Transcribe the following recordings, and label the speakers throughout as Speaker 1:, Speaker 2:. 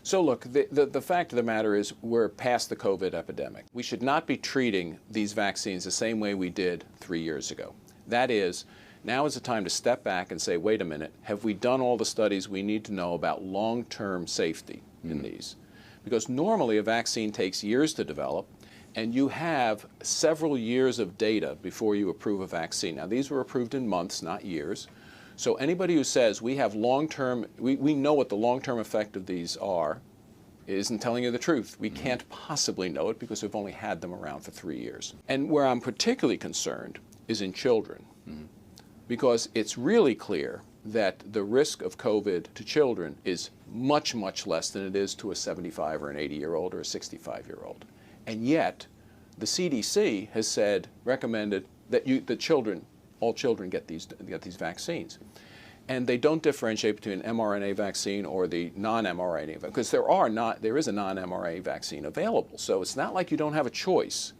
Speaker 1: So look, the fact of the matter is we're past the COVID epidemic. We should not be treating these vaccines the same way we did 3 years ago. That is, now is the time to step back and say, wait a minute, have we done all the studies we need to know about long-term safety in these? Because normally a vaccine takes years to develop, and you have several years of data before you approve a vaccine. Now, these were approved in months, not years. So anybody who says we have long-term, we know what the long-term effect of these are, isn't telling you the truth. We can't possibly know it because we've only had them around for 3 years. And where I'm particularly concerned is in children, because it's really clear that the risk of COVID to children is much, much less than it is to a 75 or an 80-year-old or a 65-year-old. And yet, the CDC has said, recommended that all children get these vaccines. And they don't differentiate between an mRNA vaccine or the non-mRNA, because there is a non-mRNA vaccine available. So it's not like you don't have a choice.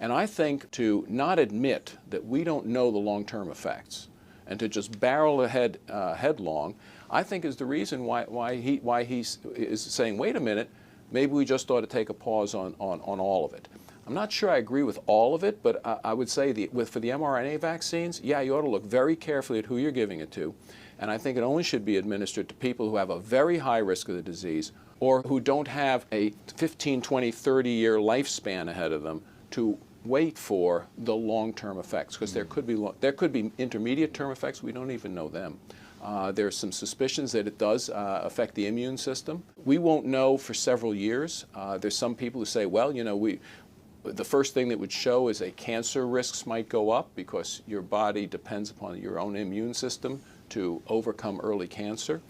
Speaker 1: And I think to not admit that we don't know the long-term effects and to just barrel ahead headlong, I think is the reason why he is saying, wait a minute, maybe we just ought to take a pause on all of it. I'm not sure I agree with all of it, but I would say for the mRNA vaccines, yeah, you ought to look very carefully at who you're giving it to. And I think it only should be administered to people who have a very high risk of the disease or who don't have a 15, 20, 30-year lifespan ahead of them to wait for the long-term effects, because there could be intermediate-term effects. We don't even know them. There's some suspicions that it does affect the immune system. We won't know for several years. There's some people who say, well, you know, the first thing that would show is that cancer risks might go up because your body depends upon your own immune system to overcome early cancer.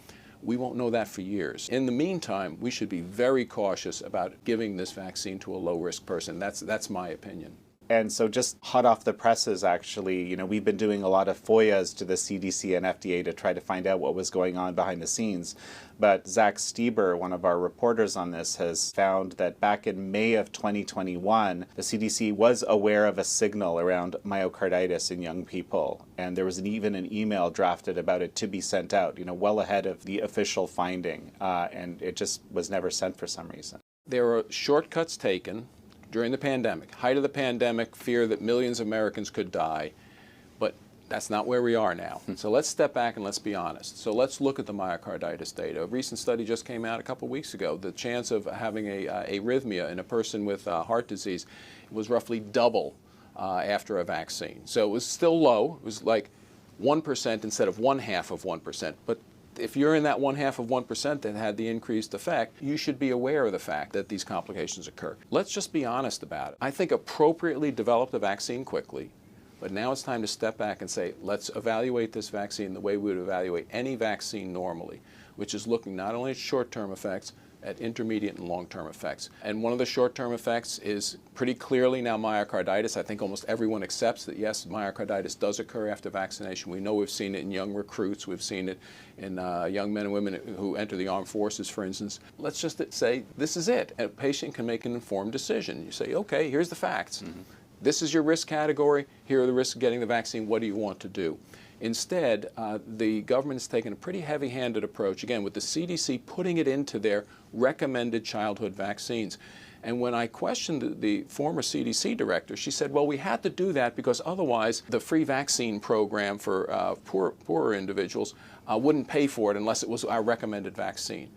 Speaker 1: We won't know that for years. In the meantime, we should be very cautious about giving this vaccine to a low-risk person. That's my opinion.
Speaker 2: And so just hot off the presses, actually, you know, we've been doing a lot of FOIAs to the CDC and FDA to try to find out what was going on behind the scenes. But Zach Stieber, one of our reporters on this, has found that back in May of 2021, the CDC was aware of a signal around myocarditis in young people. And there was even an email drafted about it to be sent out, you know, well ahead of the official finding. And it just was never sent for some reason.
Speaker 1: There are shortcuts taken during the pandemic, height of the pandemic, fear that millions of Americans could die, but that's not where we are now. So let's step back and let's be honest. So let's look at the myocarditis data. A recent study just came out a couple weeks ago. The chance of having a arrhythmia in a person with heart disease was roughly double after a vaccine. So it was still low. It was like 1% instead of 1/2 of 1%. But if you're in that 1/2 of 1% that had the increased effect, you should be aware of the fact that these complications occur. Let's just be honest about it. I think appropriately develop the vaccine quickly, but now it's time to step back and say, let's evaluate this vaccine the way we would evaluate any vaccine normally, which is looking not only at short-term effects, at intermediate and long-term effects. And one of the short-term effects is pretty clearly now myocarditis. I think almost everyone accepts that, yes, myocarditis does occur after vaccination. We know we've seen it in young recruits. We've seen it in young men and women who enter the armed forces, for instance. Let's just say this is it. A patient can make an informed decision. You say, okay, here's the facts. This is your risk category. Here are the risks of getting the vaccine. What do you want to do? Instead, the government has taken a pretty heavy-handed approach, again, with the CDC putting it into their recommended childhood vaccines. And when I questioned the former CDC director, she said, well, we had to do that because otherwise the free vaccine program for poorer individuals wouldn't pay for it unless it was our recommended vaccine.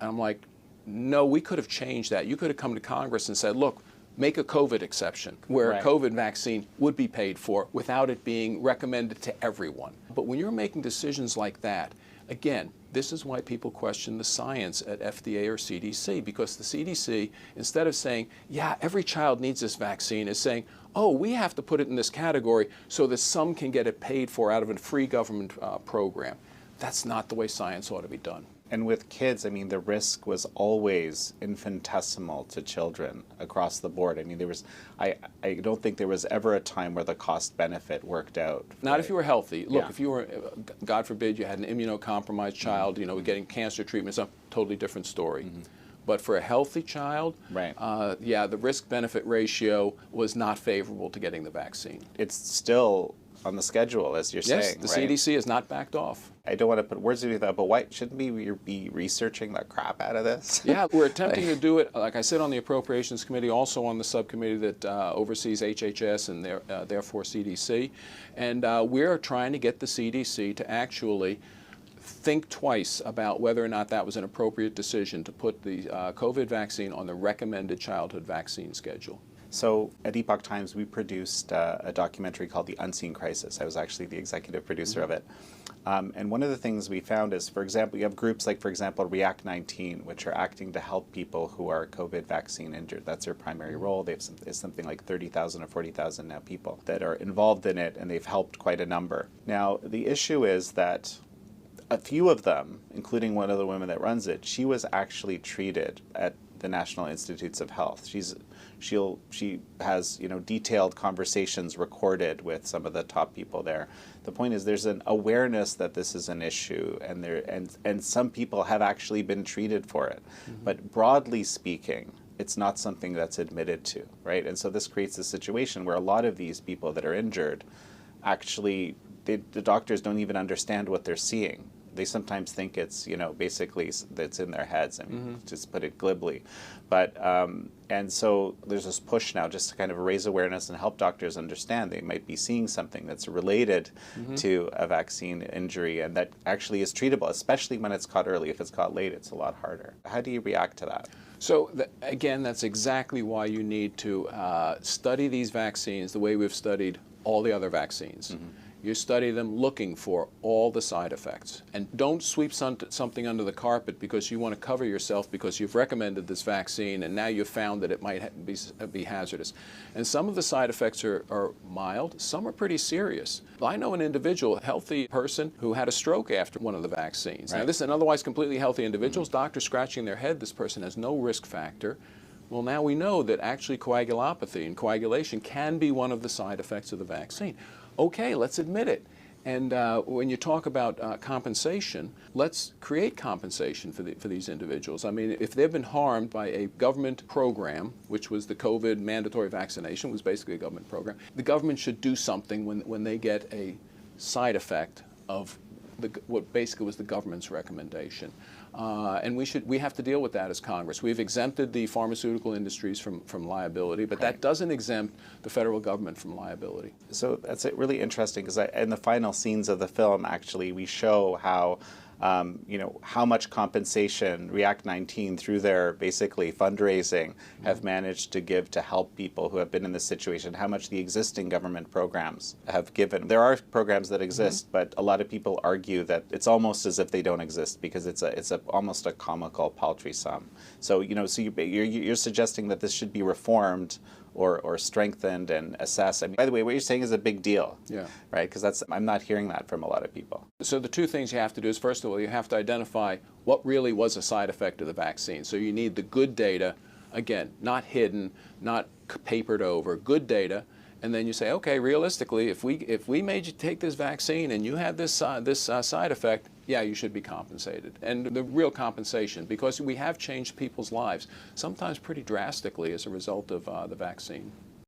Speaker 1: And I'm like, no, we could have changed that. You could have come to Congress and said, look, make a COVID exception where a COVID vaccine would be paid for without it being recommended to everyone. But when you're making decisions like that, again, this is why people question the science at FDA or CDC, because the CDC, instead of saying, yeah, every child needs this vaccine, is saying, oh, we have to put it in this category so that some can get it paid for out of a free government program. That's not the way science ought to be done.
Speaker 2: And with kids, I mean, the risk was always infinitesimal to children across the board. I mean, I don't think there was ever a time where the cost-benefit worked out.
Speaker 1: Not if you were healthy. Look, if you were, God forbid, you had an immunocompromised child, you know, getting cancer treatment, it's a totally different story. But for a healthy child, yeah, the risk-benefit ratio was not favorable to getting the vaccine.
Speaker 2: It's still on the schedule, as you're
Speaker 1: Yes,
Speaker 2: saying,
Speaker 1: the
Speaker 2: right?
Speaker 1: CDC has not backed off.
Speaker 2: I don't want to put words in your mouth, but why shouldn't we be researching the crap out of this?
Speaker 1: Yeah, we're attempting to do it, like I said, on the Appropriations Committee, also on the subcommittee that oversees HHS and therefore CDC. And we're trying to get the CDC to actually think twice about whether or not that was an appropriate decision to put the COVID vaccine on the recommended childhood vaccine schedule.
Speaker 2: So at Epoch Times, we produced a documentary called The Unseen Crisis. I was actually the executive producer of it. And one of the things we found is, for example, you have groups like, for example, React 19, which are acting to help people who are COVID vaccine injured. That's their primary role. They have something like 30,000 or 40,000 now people that are involved in it, and they've helped quite a number. Now, the issue is that a few of them, including one of the women that runs it, she was actually treated at the National Institutes of Health. She has detailed conversations recorded with some of the top people there. The point is, there's an awareness that this is an issue, and some people have actually been treated for it. Mm-hmm. But broadly speaking, it's not something that's admitted to, right? And so this creates a situation where a lot of these people that are injured, actually, the doctors don't even understand what they're seeing. They sometimes think it's, basically that's in their heads, I mean, just put it glibly. But, and so there's this push now just to kind of raise awareness and help doctors understand they might be seeing something that's related to a vaccine injury and that actually is treatable, especially when it's caught early. If it's caught late, it's a lot harder. How do you react to that?
Speaker 1: So again, that's exactly why you need to study these vaccines the way we've studied all the other vaccines. You study them looking for all the side effects. And don't sweep something under the carpet because you want to cover yourself because you've recommended this vaccine and now you've found that it might be hazardous. And some of the side effects are mild, some are pretty serious. I know an individual, a healthy person, who had a stroke after one of the vaccines. Right. Now this is an otherwise completely healthy individual, doctor scratching their head, this person has no risk factor. Well, now we know that actually coagulopathy and coagulation can be one of the side effects of the vaccine. Okay, let's admit it. And when you talk about compensation, let's create compensation for these individuals. I mean, if they've been harmed by a government program, which was the COVID mandatory vaccination, was basically a government program, the government should do something when they get a side effect of what basically was the government's recommendation. And we have to deal with that as Congress. We've exempted the pharmaceutical industries from liability, but that doesn't exempt the federal government from liability.
Speaker 2: So that's really interesting because in the final scenes of the film, actually, we show how how much compensation React 19 through their basically fundraising have managed to give to help people who have been in this situation, how much the existing government programs have given. There are programs that exist, but a lot of people argue that it's almost as if they don't exist because it's almost a comical, paltry sum. So you're suggesting that this should be reformed or strengthened and assessed. I mean, by the way, what you're saying is a big deal, right? Because I'm not hearing that from a lot of people.
Speaker 1: So the two things you have to do is, first of all, you have to identify what really was a side effect of the vaccine. So you need the good data, again, not hidden, not papered over, good data. And then you say, okay, realistically, if we made you take this vaccine and you had this side effect, yeah, you should be compensated. And the real compensation, because we have changed people's lives, sometimes pretty drastically as a result of the vaccine.